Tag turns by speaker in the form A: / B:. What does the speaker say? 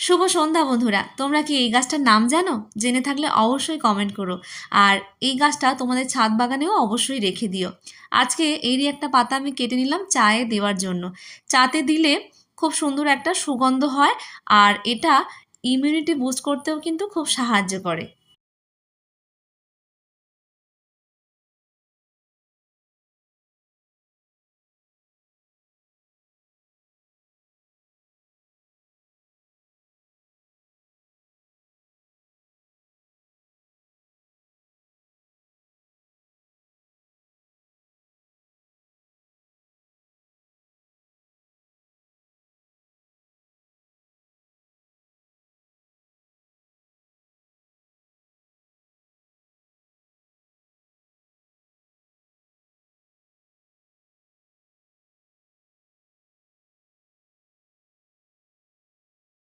A: শুভ সন্ধ্যা বন্ধুরা, তোমরা কি এই গাছটার নাম জানো? জেনে থাকলে অবশ্যই কমেন্ট করো। আর এই গাছটা তোমাদের ছাদ বাগানেও অবশ্যই রেখে দিও। আজকে এরই একটা পাতা আমি কেটে নিলাম চায়ে দেওয়ার জন্য। চাতে দিলে খুব সুন্দর একটা সুগন্ধ হয়, আর এটা ইমিউনিটি বুস্ট করতেও কিন্তু খুব সাহায্য করে।